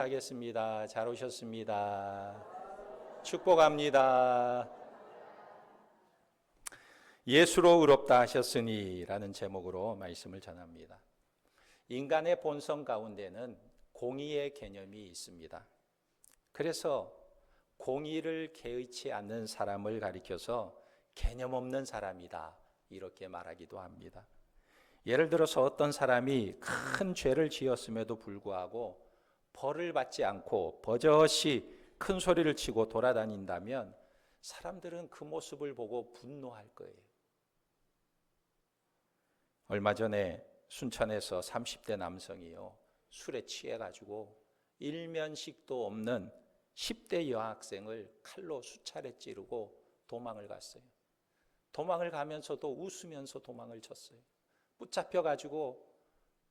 하겠습니다. 잘 오셨습니다. 축복합니다. 예수로 의롭다 하셨으니 라는 제목으로 말씀을 전합니다. 인간의 본성 가운데는 공의의 개념이 있습니다. 그래서 공의를 개의치 않는 사람을 가리켜서 개념 없는 사람이다 이렇게 말하기도 합니다. 예를 들어서 어떤 사람이 큰 죄를 지었음에도 불구하고 벌을 받지 않고 버젓이 큰 소리를 치고 돌아다닌다면 사람들은 그 모습을 보고 분노할 거예요. 얼마 전에 순천에서 30대 남성이요, 술에 취해가지고 일면식도 없는 10대 여학생을 칼로 수차례 찌르고 도망을 갔어요. 도망을 가면서도 웃으면서 도망을 쳤어요. 붙잡혀가지고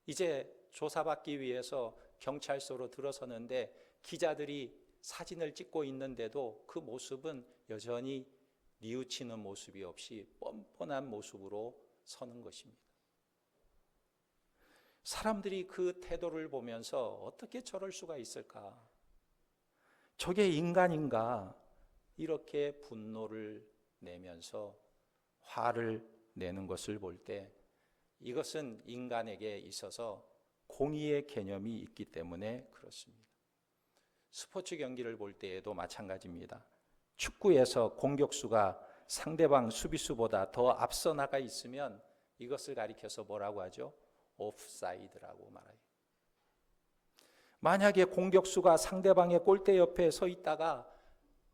이제 조사받기 위해서 경찰서로 들어서는데 기자들이 사진을 찍고 있는데도 그 모습은 여전히 뉘우치는 모습이 없이 뻔뻔한 모습으로 서는 것입니다. 사람들이 그 태도를 보면서 어떻게 저럴 수가 있을까? 저게 인간인가? 이렇게 분노를 내면서 화를 내는 것을 볼 때 이것은 인간에게 있어서 공의의 개념이 있기 때문에 그렇습니다. 스포츠 경기를 볼 때에도 마찬가지입니다. 축구에서 공격수가 상대방 수비수보다 더 앞서 나가 있으면 이것을 가리켜서 뭐라고 하죠? 오프사이드라고 말해요. 만약에 공격수가 상대방의 골대 옆에 서 있다가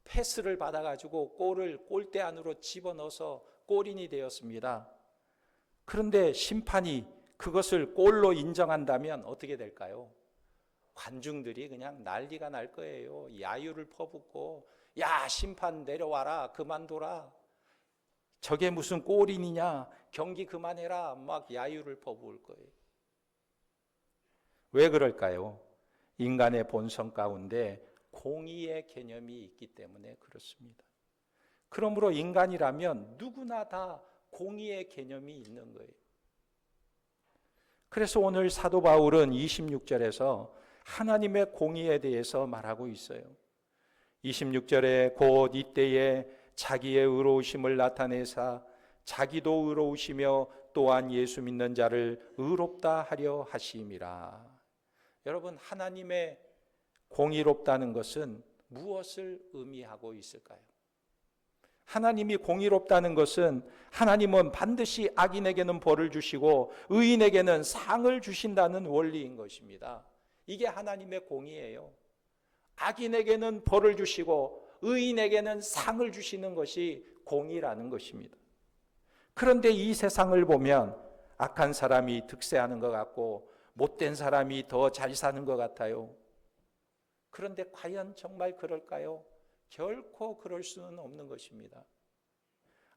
패스를 받아가지고 골대 안으로 집어넣어서 골인이 되었습니다. 그런데 심판이 그것을 골로 인정한다면 어떻게 될까요? 관중들이 그냥 난리가 날 거예요. 야유를 퍼붓고, 야, 심판 내려와라, 그만둬라, 저게 무슨 골인이냐, 경기 그만해라, 막 야유를 퍼부을 거예요. 왜 그럴까요? 인간의 본성 가운데 공의의 개념이 있기 때문에 그렇습니다. 그러므로 인간이라면 누구나 다 공의의 개념이 있는 거예요. 그래서 오늘 사도 바울은 26절에서 하나님의 공의에 대해서 말하고 있어요. 26절에 곧 이때에 자기의 의로우심을 나타내사 자기도 의로우시며 또한 예수 믿는 자를 의롭다 하려 하심이라. 여러분, 하나님의 공의롭다는 것은 무엇을 의미하고 있을까요? 하나님이 공의롭다는 것은 하나님은 반드시 악인에게는 벌을 주시고 의인에게는 상을 주신다는 원리인 것입니다. 이게 하나님의 공의예요. 악인에게는 벌을 주시고 의인에게는 상을 주시는 것이 공의라는 것입니다. 그런데 이 세상을 보면 악한 사람이 득세하는 것 같고 못된 사람이 더 잘 사는 것 같아요. 그런데 과연 정말 그럴까요? 결코 그럴 수는 없는 것입니다.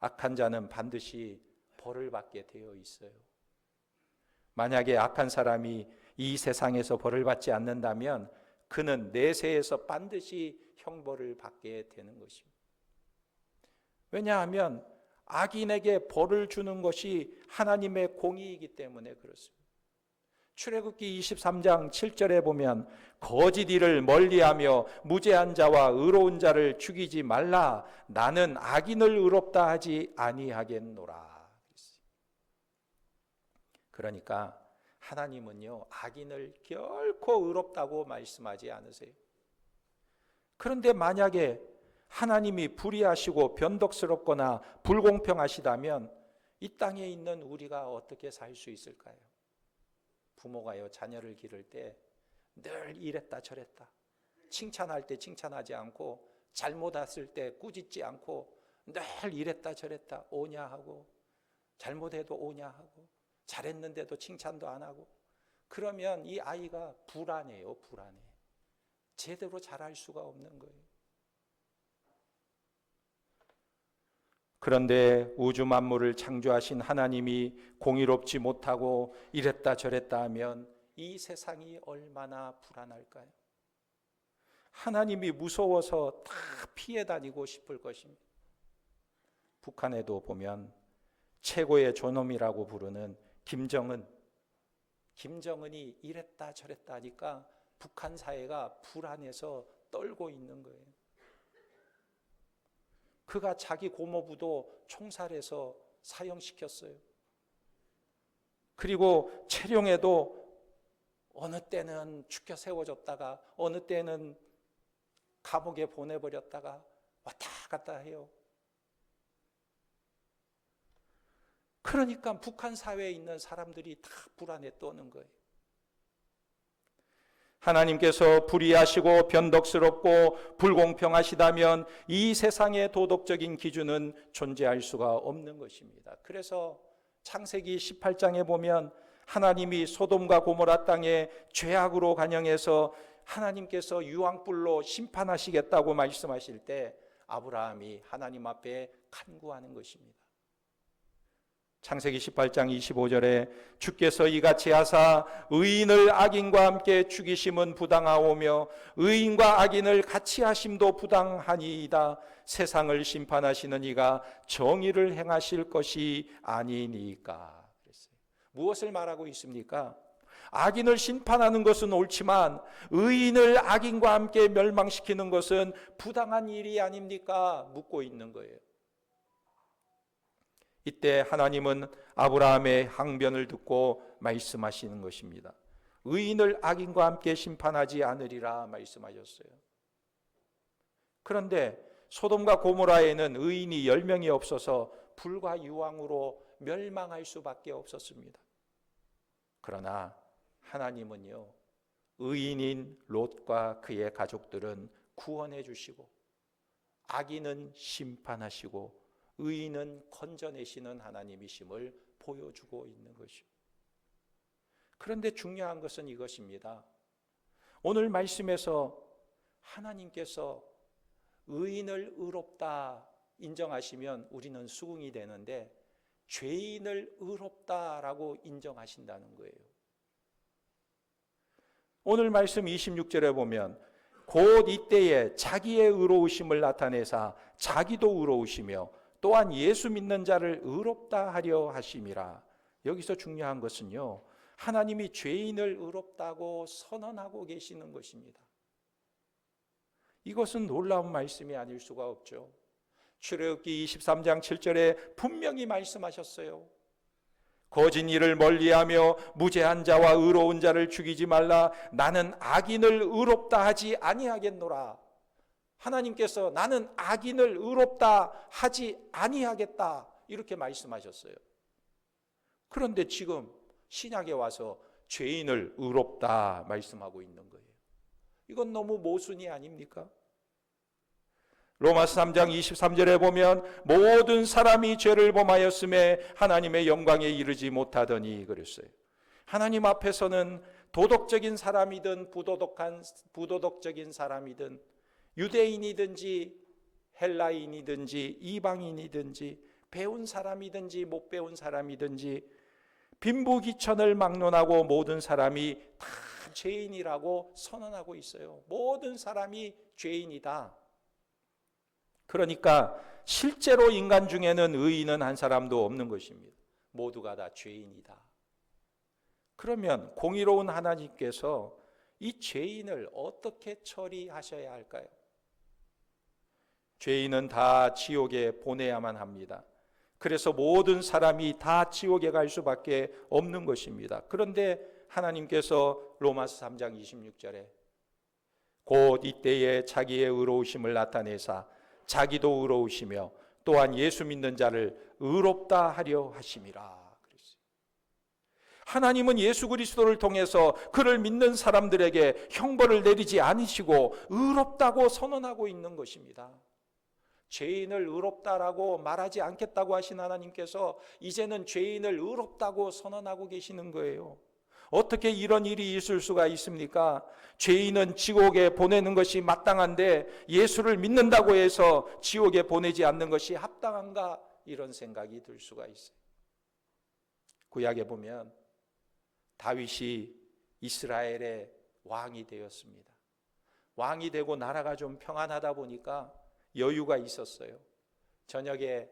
악한 자는 반드시 벌을 받게 되어 있어요. 만약에 악한 사람이 이 세상에서 벌을 받지 않는다면 그는 내세에서 반드시 형벌을 받게 되는 것입니다. 왜냐하면 악인에게 벌을 주는 것이 하나님의 공의이기 때문에 그렇습니다. 출애굽기 23장 7절에 보면 거짓 일을 멀리하며 무죄한 자와 의로운 자를 죽이지 말라. 나는 악인을 의롭다 하지 아니하겠노라. 그러니까 하나님은요, 악인을 결코 의롭다고 말씀하지 않으세요. 그런데 만약에 하나님이 불의하시고 변덕스럽거나 불공평하시다면 이 땅에 있는 우리가 어떻게 살 수 있을까요? 부모가요, 자녀를 기를 때 늘 이랬다 저랬다, 칭찬할 때 칭찬하지 않고 잘못했을 때 꾸짖지 않고 늘 이랬다 저랬다 오냐 하고, 잘못해도 오냐 하고, 잘했는데도 칭찬도 안 하고, 그러면 이 아이가 불안해요. 불안해. 제대로 잘할 수가 없는 거예요. 그런데 우주 만물을 창조하신 하나님이 공의롭지 못하고 이랬다 저랬다 하면 이 세상이 얼마나 불안할까요? 하나님이 무서워서 다 피해 다니고 싶을 것입니다. 북한에도 보면 최고의 존엄이라고 부르는 김정은이 이랬다 저랬다 하니까 북한 사회가 불안해서 떨고 있는 거예요. 그가 자기 고모부도 총살해서 사형시켰어요. 그리고 채령에도 어느 때는 죽여 세워졌다가 어느 때는 감옥에 보내버렸다가 왔다 갔다 해요. 그러니까 북한 사회에 있는 사람들이 다 불안에 떠는 거예요. 하나님께서 불의하시고 변덕스럽고 불공평하시다면 이 세상의 도덕적인 기준은 존재할 수가 없는 것입니다. 그래서 창세기 18장에 보면 하나님이 소돔과 고모라 땅에 죄악으로 간영해서 하나님께서 유황불로 심판하시겠다고 말씀하실 때 아브라함이 하나님 앞에 간구하는 것입니다. 창세기 18장 25절에 주께서 이같이 하사 의인을 악인과 함께 죽이심은 부당하오며 의인과 악인을 같이 하심도 부당하니이다. 세상을 심판하시는 이가 정의를 행하실 것이 아니니까. 그랬어요. 무엇을 말하고 있습니까? 악인을 심판하는 것은 옳지만 의인을 악인과 함께 멸망시키는 것은 부당한 일이 아닙니까? 묻고 있는 거예요. 이때 하나님은 아브라함의 항변을 듣고 말씀하시는 것입니다. 의인을 악인과 함께 심판하지 않으리라 말씀하셨어요. 그런데 소돔과 고모라에는 의인이 10명이 없어서 불과 유황으로 멸망할 수밖에 없었습니다. 그러나 하나님은요, 의인인 롯과 그의 가족들은 구원해 주시고 악인은 심판하시고 의인은 건져내시는 하나님이심을 보여주고 있는 것입니다. 그런데 중요한 것은 이것입니다. 오늘 말씀에서 하나님께서 의인을 의롭다 인정하시면 우리는 수긍이 되는데 죄인을 의롭다라고 인정하신다는 거예요. 오늘 말씀 26절에 보면 곧 이때에 자기의 의로우심을 나타내사 자기도 의로우시며 또한 예수 믿는 자를 의롭다 하려 하심이라. 여기서 중요한 것은요, 하나님이 죄인을 의롭다고 선언하고 계시는 것입니다. 이것은 놀라운 말씀이 아닐 수가 없죠. 출애굽기 23장 7절에 분명히 말씀하셨어요. 거짓 일을 멀리하며 무죄한 자와 의로운 자를 죽이지 말라. 나는 악인을 의롭다 하지 아니하겠노라. 하나님께서 나는 악인을 의롭다 하지 아니하겠다 이렇게 말씀하셨어요. 그런데 지금 신약에 와서 죄인을 의롭다 말씀하고 있는 거예요. 이건 너무 모순이 아닙니까? 로마서 3장 23절에 보면 모든 사람이 죄를 범하였음에 하나님의 영광에 이르지 못하더니 그랬어요. 하나님 앞에서는 도덕적인 사람이든 부도덕적인 사람이든 유대인이든지 헬라인이든지 이방인이든지 배운 사람이든지 못 배운 사람이든지 빈부귀천을 막론하고 모든 사람이 다 죄인이라고 선언하고 있어요. 모든 사람이 죄인이다. 그러니까 실제로 인간 중에는 의인은 한 사람도 없는 것입니다. 모두가 다 죄인이다. 그러면 공의로운 하나님께서 이 죄인을 어떻게 처리하셔야 할까요? 죄인은 다 지옥에 보내야만 합니다. 그래서 모든 사람이 다 지옥에 갈 수밖에 없는 것입니다. 그런데 하나님께서 로마서 3장 26절에 곧 이때에 자기의 의로우심을 나타내사 자기도 의로우시며 또한 예수 믿는 자를 의롭다 하려 하심이라 그랬어요. 하나님은 예수 그리스도를 통해서 그를 믿는 사람들에게 형벌을 내리지 않으시고 의롭다고 선언하고 있는 것입니다. 죄인을 의롭다라고 말하지 않겠다고 하신 하나님께서 이제는 죄인을 의롭다고 선언하고 계시는 거예요. 어떻게 이런 일이 있을 수가 있습니까? 죄인은 지옥에 보내는 것이 마땅한데 예수를 믿는다고 해서 지옥에 보내지 않는 것이 합당한가? 이런 생각이 들 수가 있어요. 구약에 보면 다윗이 이스라엘의 왕이 되었습니다. 왕이 되고 나라가 좀 평안하다 보니까 여유가 있었어요. 저녁에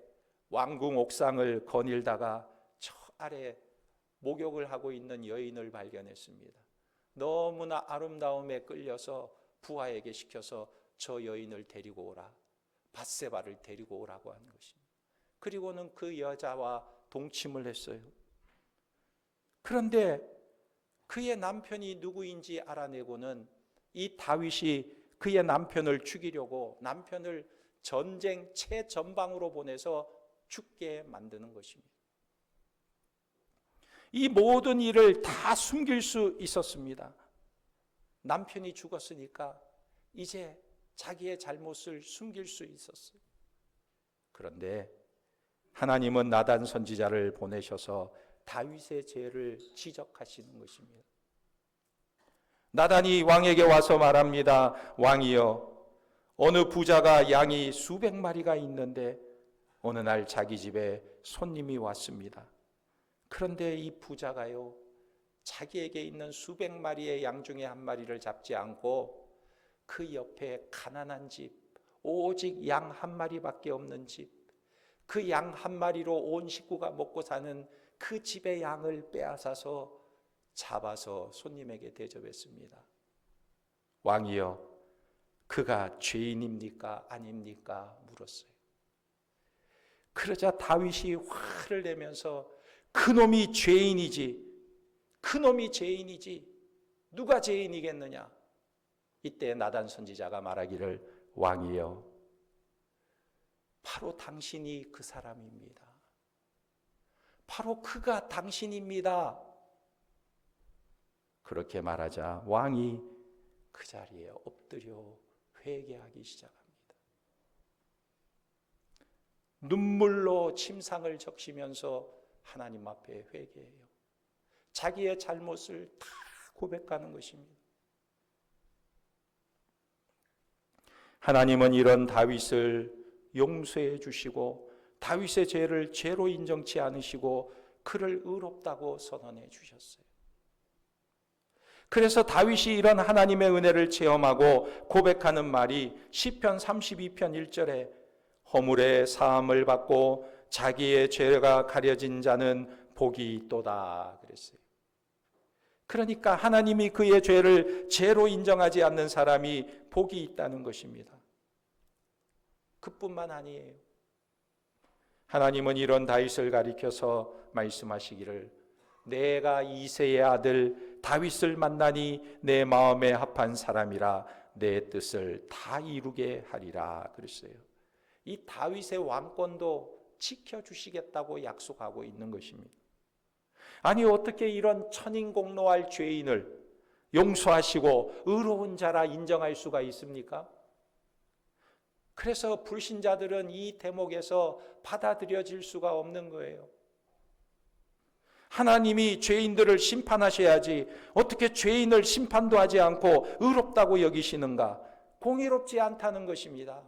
왕궁 옥상을 거닐다가 저 아래 목욕을 하고 있는 여인을 발견했습니다. 너무나 아름다움에 끌려서 부하에게 시켜서 저 여인을 데리고 오라, 밧세바를 데리고 오라고 하는 것입니다. 그리고는 그 여자와 동침을 했어요. 그런데 그의 남편이 누구인지 알아내고는 이 다윗이 그의 남편을 죽이려고 남편을 전쟁 최전방으로 보내서 죽게 만드는 것입니다. 이 모든 일을 다 숨길 수 있었습니다. 남편이 죽었으니까 이제 자기의 잘못을 숨길 수 있었어요. 그런데 하나님은 나단 선지자를 보내셔서 다윗의 죄를 지적하시는 것입니다. 나단이 왕에게 와서 말합니다. 왕이여, 어느 부자가 양이 수백 마리가 있는데 어느 날 자기 집에 손님이 왔습니다. 그런데 이 부자가요, 자기에게 있는 수백 마리의 양 중에 한 마리를 잡지 않고 그 옆에 가난한 집, 오직 양 한 마리밖에 없는 집, 그 양 한 마리로 온 식구가 먹고 사는 그 집의 양을 빼앗아서 잡아서 손님에게 대접했습니다. 왕이여, 그가 죄인입니까? 아닙니까? 물었어요. 그러자 다윗이 화를 내면서 그놈이 죄인이지, 그놈이 죄인이지, 누가 죄인이겠느냐? 이때 나단 선지자가 말하기를, 왕이여, 바로 당신이 그 사람입니다. 바로 그가 당신입니다. 그렇게 말하자 왕이 그 자리에 엎드려 회개하기 시작합니다. 눈물로 침상을 적시면서 하나님 앞에 회개해요. 자기의 잘못을 다 고백하는 것입니다. 하나님은 이런 다윗을 용서해 주시고 다윗의 죄를 죄로 인정치 않으시고 그를 의롭다고 선언해 주셨어요. 그래서 다윗이 이런 하나님의 은혜를 체험하고 고백하는 말이 시편 32편 1절에 허물의 사함을 받고 자기의 죄가 가려진 자는 복이 있도다 그랬어요. 그러니까 하나님이 그의 죄를 죄로 인정하지 않는 사람이 복이 있다는 것입니다. 그뿐만 아니에요. 하나님은 이런 다윗을 가리켜서 말씀하시기를, 내가 이새의 아들 다윗을 만나니 내 마음에 합한 사람이라 내 뜻을 다 이루게 하리라 그랬어요. 이 다윗의 왕권도 지켜주시겠다고 약속하고 있는 것입니다. 아니, 어떻게 이런 천인공노할 죄인을 용서하시고 의로운 자라 인정할 수가 있습니까? 그래서 불신자들은 이 대목에서 받아들여질 수가 없는 거예요. 하나님이 죄인들을 심판하셔야지 어떻게 죄인을 심판도 하지 않고 의롭다고 여기시는가? 공의롭지 않다는 것입니다.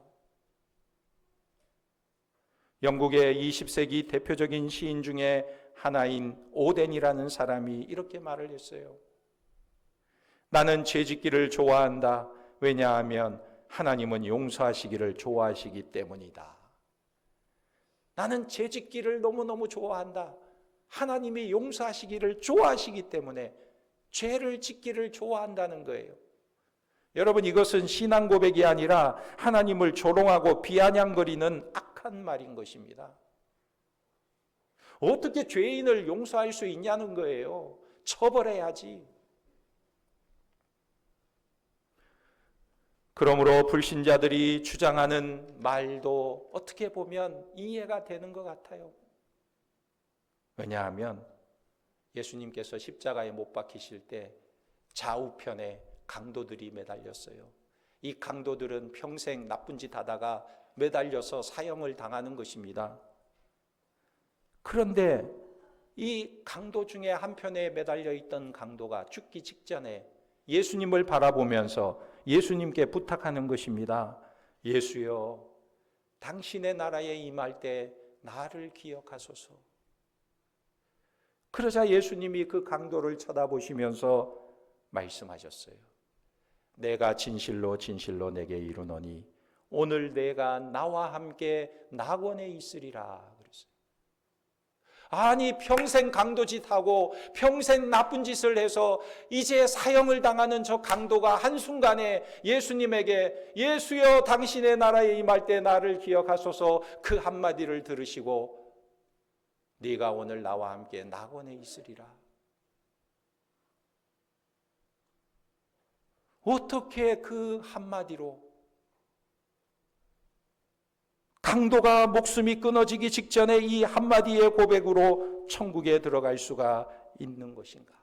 영국의 20세기 대표적인 시인 중에 하나인 오덴이라는 사람이 이렇게 말을 했어요. 나는 죄짓기를 좋아한다. 왜냐하면 하나님은 용서하시기를 좋아하시기 때문이다. 나는 죄짓기를 너무너무 좋아한다. 하나님이 용서하시기를 좋아하시기 때문에 죄를 짓기를 좋아한다는 거예요. 여러분, 이것은 신앙 고백이 아니라 하나님을 조롱하고 비아냥거리는 악한 말인 것입니다. 어떻게 죄인을 용서할 수 있냐는 거예요. 처벌해야지. 그러므로 불신자들이 주장하는 말도 어떻게 보면 이해가 되는 것 같아요. 왜냐하면 예수님께서 십자가에 못 박히실 때 좌우편에 강도들이 매달렸어요. 이 강도들은 평생 나쁜 짓 하다가 매달려서 사형을 당하는 것입니다. 그런데 이 강도 중에 한편에 매달려 있던 강도가 죽기 직전에 예수님을 바라보면서 예수님께 부탁하는 것입니다. 예수여, 당신의 나라에 임할 때 나를 기억하소서. 그러자 예수님이 그 강도를 쳐다보시면서 말씀하셨어요. 내가 진실로 진실로 내게 이르노니 오늘 내가 나와 함께 낙원에 있으리라 그랬어요. 아니, 평생 강도짓하고 평생 나쁜 짓을 해서 이제 사형을 당하는 저 강도가 한순간에 예수님에게 예수여 당신의 나라에 임할 때 나를 기억하소서 그 한마디를 들으시고 네가 오늘 나와 함께 낙원에 있으리라. 어떻게 그 한마디로 강도가 목숨이 끊어지기 직전에 이 한마디의 고백으로 천국에 들어갈 수가 있는 것인가?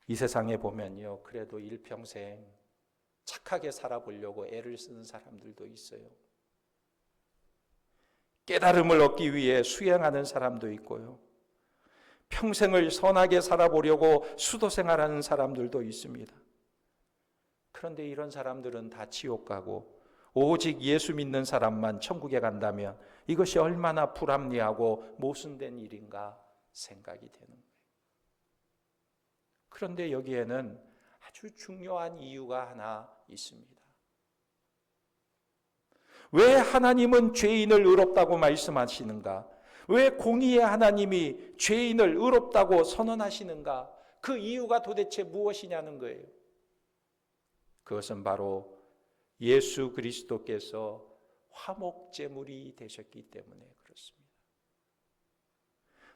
이 세상에 보면요, 그래도 일평생 착하게 살아보려고 애를 쓰는 사람들도 있어요. 깨달음을 얻기 위해 수행하는 사람도 있고요. 평생을 선하게 살아보려고 수도 생활하는 사람들도 있습니다. 그런데 이런 사람들은 다 지옥 가고 오직 예수 믿는 사람만 천국에 간다면 이것이 얼마나 불합리하고 모순된 일인가 생각이 되는 거예요. 그런데 여기에는 아주 중요한 이유가 하나 있습니다. 왜 하나님은 죄인을 의롭다고 말씀하시는가? 왜 공의의 하나님이 죄인을 의롭다고 선언하시는가? 그 이유가 도대체 무엇이냐는 거예요. 그것은 바로 예수 그리스도께서 화목제물이 되셨기 때문에 그렇습니다.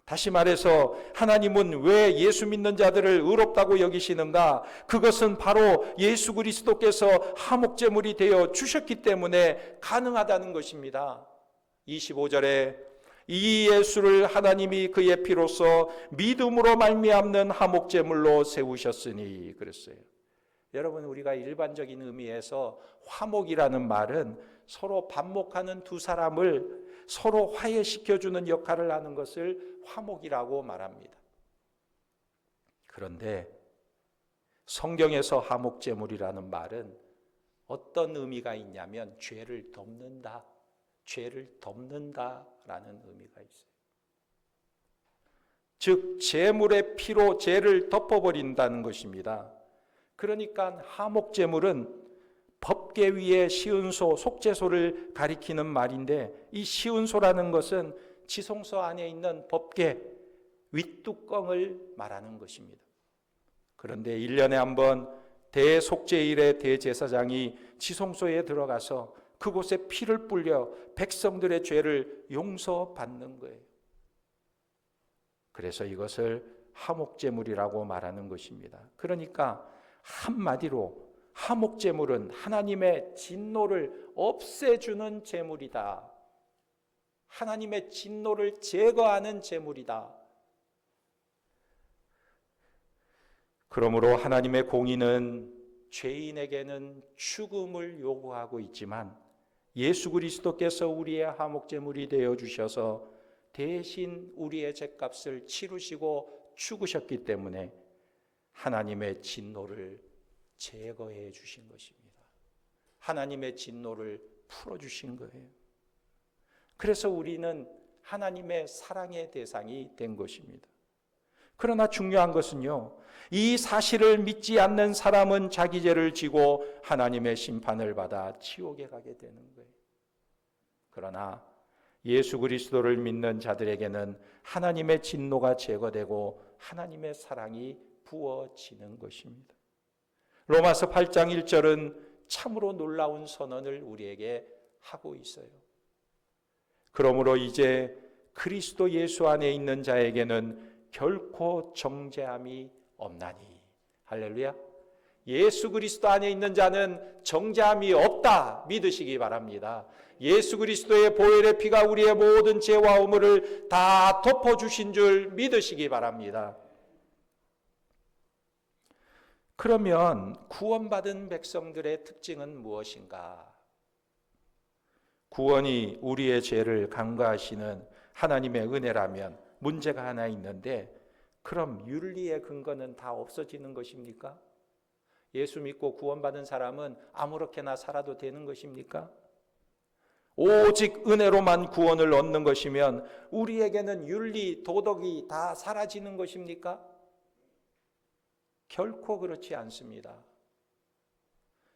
다시 말해서 하나님은 왜 예수 믿는 자들을 의롭다고 여기시는가? 그것은 바로 예수 그리스도께서 화목제물이 되어 주셨기 때문에 가능하다는 것입니다. 25절에 이 예수를 하나님이 그의 피로써 믿음으로 말미암는 화목제물로 세우셨으니 그랬어요. 여러분, 우리가 일반적인 의미에서 화목이라는 말은 서로 반목하는 두 사람을 서로 화해시켜주는 역할을 하는 것을 화목이라고 말합니다. 그런데 성경에서 화목제물이라는 말은 어떤 의미가 있냐면 죄를 덮는다, 죄를 덮는다라는 의미가 있어요. 즉 제물의 피로 죄를 덮어버린다는 것입니다. 그러니까 화목제물은 법궤 위에 시은소, 속죄소를 가리키는 말인데 이 시은소라는 것은 지성소 안에 있는 법궤 윗뚜껑을 말하는 것입니다. 그런데 1년에 한 번 대속죄일에 대제사장이 지성소에 들어가서 그곳에 피를 뿌려 백성들의 죄를 용서받는 거예요. 그래서 이것을 화목제물이라고 말하는 것입니다. 그러니까 한마디로 화목제물은 하나님의 진노를 없애주는 제물이다. 하나님의 진노를 제거하는 제물이다. 그러므로 하나님의 공의는 죄인에게는 죽음을 요구하고 있지만 예수 그리스도께서 우리의 화목제물이 되어 주셔서 대신 우리의 죄값을 치르시고 죽으셨기 때문에 하나님의 진노를 제거해 주신 것입니다. 하나님의 진노를 풀어주신 거예요. 그래서 우리는 하나님의 사랑의 대상이 된 것입니다. 그러나 중요한 것은요, 이 사실을 믿지 않는 사람은 자기 죄를 지고 하나님의 심판을 받아 지옥에 가게 되는 거예요. 그러나 예수 그리스도를 믿는 자들에게는 하나님의 진노가 제거되고 하나님의 사랑이 부어지는 것입니다. 로마서 8장 1절은 참으로 놀라운 선언을 우리에게 하고 있어요. 그러므로 이제 그리스도 예수 안에 있는 자에게는 결코 정죄함이 없나니. 할렐루야. 예수 그리스도 안에 있는 자는 정죄함이 없다 믿으시기 바랍니다. 예수 그리스도의 보혈의 피가 우리의 모든 죄와 허물을 다 덮어주신 줄 믿으시기 바랍니다. 그러면 구원받은 백성들의 특징은 무엇인가? 구원이 우리의 죄를 간과하시는 하나님의 은혜라면 문제가 하나 있는데, 그럼 윤리의 근거는 다 없어지는 것입니까? 예수 믿고 구원받은 사람은 아무렇게나 살아도 되는 것입니까? 오직 은혜로만 구원을 얻는 것이면 우리에게는 윤리, 도덕이 다 사라지는 것입니까? 결코 그렇지 않습니다.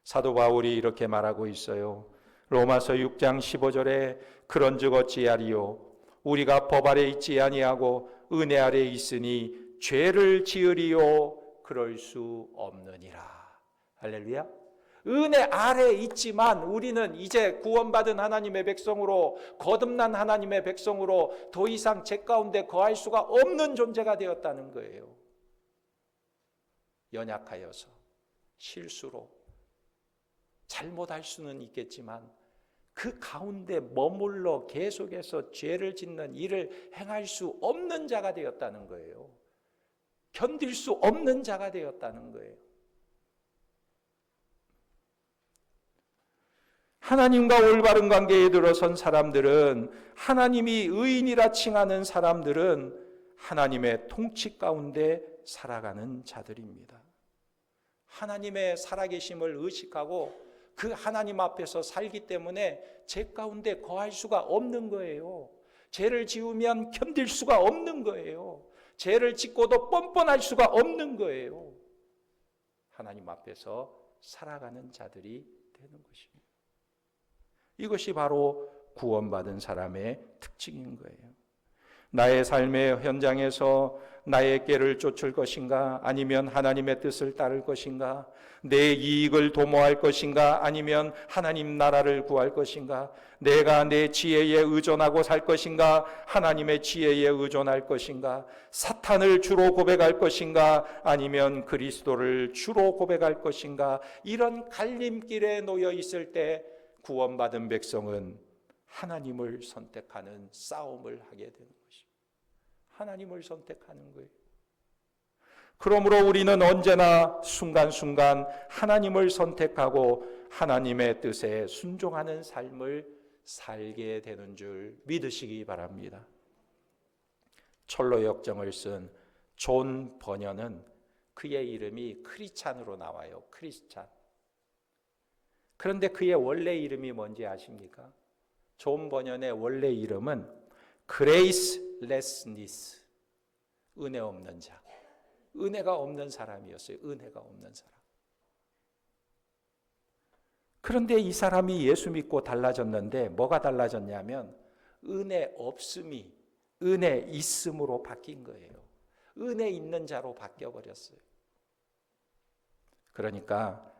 사도 바울이 이렇게 말하고 있어요. 로마서 6장 15절에 그런즉 어찌하리요 우리가 법 아래 있지 아니하고 은혜 아래 있으니 죄를 지으리요 그럴 수 없느니라. 할렐루야. 은혜 아래 있지만 우리는 이제 구원받은 하나님의 백성으로, 거듭난 하나님의 백성으로 더 이상 죄 가운데 거할 수가 없는 존재가 되었다는 거예요. 연약하여서, 실수로 잘못할 수는 있겠지만 그 가운데 머물러 계속해서 죄를 짓는 일을 행할 수 없는 자가 되었다는 거예요. 견딜 수 없는 자가 되었다는 거예요. 하나님과 올바른 관계에 들어선 사람들은, 하나님이 의인이라 칭하는 사람들은 하나님의 통치 가운데 살아가는 자들입니다. 하나님의 살아계심을 의식하고 그 하나님 앞에서 살기 때문에 죄 가운데 거할 수가 없는 거예요. 죄를 지으면 견딜 수가 없는 거예요. 죄를 짓고도 뻔뻔할 수가 없는 거예요. 하나님 앞에서 살아가는 자들이 되는 것입니다. 이것이 바로 구원받은 사람의 특징인 거예요. 나의 삶의 현장에서 나의 꾀를 쫓을 것인가, 아니면 하나님의 뜻을 따를 것인가, 내 이익을 도모할 것인가, 아니면 하나님 나라를 구할 것인가, 내가 내 지혜에 의존하고 살 것인가, 하나님의 지혜에 의존할 것인가, 사탄을 주로 고백할 것인가, 아니면 그리스도를 주로 고백할 것인가, 이런 갈림길에 놓여 있을 때 구원받은 백성은 하나님을 선택하는 싸움을 하게 되는 것입니다. 하나님을 선택하는 거예요. 그러므로 우리는 언제나 순간순간 하나님을 선택하고 하나님의 뜻에 순종하는 삶을 살게 되는 줄 믿으시기 바랍니다. 철로 역정을 쓴 존 버녀는 그의 이름이 크리스찬으로 나와요. 크리스찬. 그런데 그의 원래 이름이 뭔지 아십니까? 존 버년의 원래 이름은 그레이스레스니스, 은혜 없는 자, 은혜가 없는 사람이었어요. 은혜가 없는 사람. 그런데 이 사람이 예수 믿고 달라졌는데 뭐가 달라졌냐면 은혜 없음이 은혜 있음으로 바뀐 거예요. 은혜 있는 자로 바뀌어버렸어요. 그러니까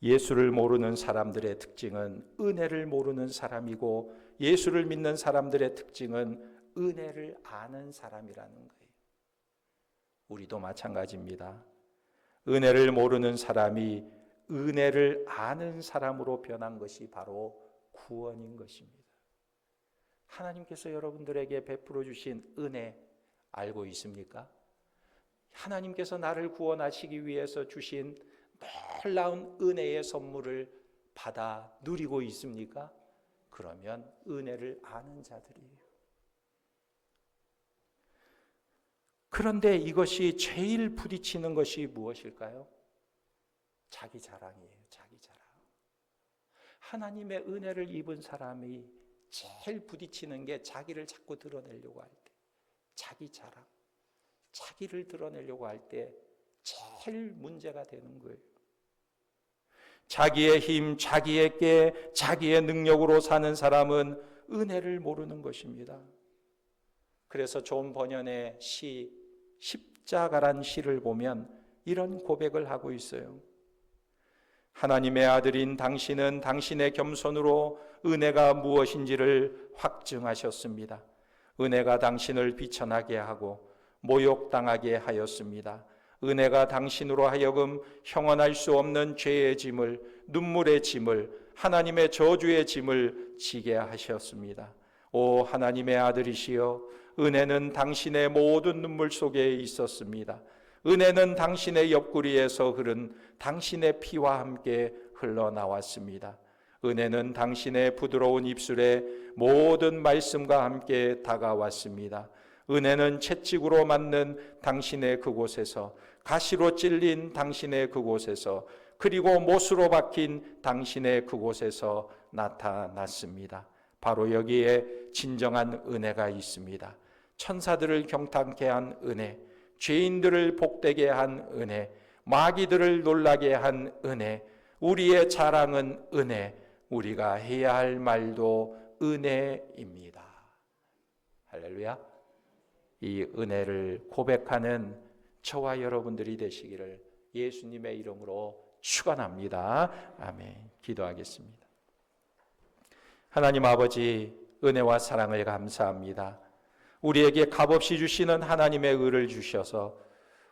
예수를 모르는 사람들의 특징은 은혜를 모르는 사람이고, 예수를 믿는 사람들의 특징은 은혜를 아는 사람이라는 거예요. 우리도 마찬가지입니다. 은혜를 모르는 사람이 은혜를 아는 사람으로 변한 것이 바로 구원인 것입니다. 하나님께서 여러분들에게 베풀어 주신 은혜 알고 있습니까? 하나님께서 나를 구원하시기 위해서 주신 놀라운 은혜의 선물을 받아 누리고 있습니까? 그러면 은혜를 아는 자들이에요. 그런데 이것이 제일 부딪히는 것이 무엇일까요? 자기 자랑이에요. 자기 자랑. 하나님의 은혜를 입은 사람이 제일 부딪히는 게 자기를 자꾸 드러내려고 할 때, 자기 자랑, 자기를 드러내려고 할 때 제일 문제가 되는 거예요. 자기의 힘, 자기의 꾀, 자기의 능력으로 사는 사람은 은혜를 모르는 것입니다. 그래서 존 버년의 시, 십자가란 시를 보면 이런 고백을 하고 있어요. 하나님의 아들인 당신은 당신의 겸손으로 은혜가 무엇인지를 확증하셨습니다. 은혜가 당신을 비천하게 하고 모욕당하게 하였습니다. 은혜가 당신으로 하여금 형언할 수 없는 죄의 짐을, 눈물의 짐을, 하나님의 저주의 짐을 지게 하셨습니다. 오 하나님의 아들이시여, 은혜는 당신의 모든 눈물 속에 있었습니다. 은혜는 당신의 옆구리에서 흐른 당신의 피와 함께 흘러나왔습니다. 은혜는 당신의 부드러운 입술에 모든 말씀과 함께 다가왔습니다. 은혜는 채찍으로 맞는 당신의 그곳에서, 가시로 찔린 당신의 그곳에서, 그리고 못으로 박힌 당신의 그곳에서 나타났습니다. 바로 여기에 진정한 은혜가 있습니다. 천사들을 경탄케 한 은혜, 죄인들을 복되게 한 은혜, 마귀들을 놀라게 한 은혜, 우리의 자랑은 은혜, 우리가 해야 할 말도 은혜입니다. 할렐루야. 이 은혜를 고백하는 저와 여러분들이 되시기를 예수님의 이름으로 축원합니다. 아멘. 기도하겠습니다. 하나님 아버지, 은혜와 사랑을 감사합니다. 우리에게 값없이 주시는 하나님의 의를 주셔서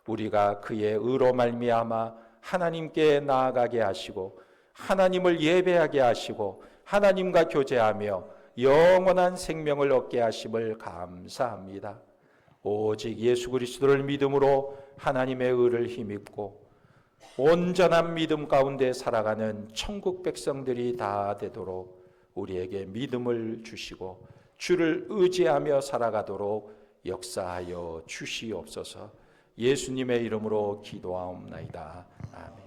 우리가 그의 의로 말미암아 하나님께 나아가게 하시고 하나님을 예배하게 하시고 하나님과 교제하며 영원한 생명을 얻게 하심을 감사합니다. 오직 예수 그리스도를 믿음으로 하나님의 의를 힘입고 온전한 믿음 가운데 살아가는 천국 백성들이 다 되도록 우리에게 믿음을 주시고 주를 의지하며 살아가도록 역사하여 주시옵소서. 예수님의 이름으로 기도하옵나이다. 아멘.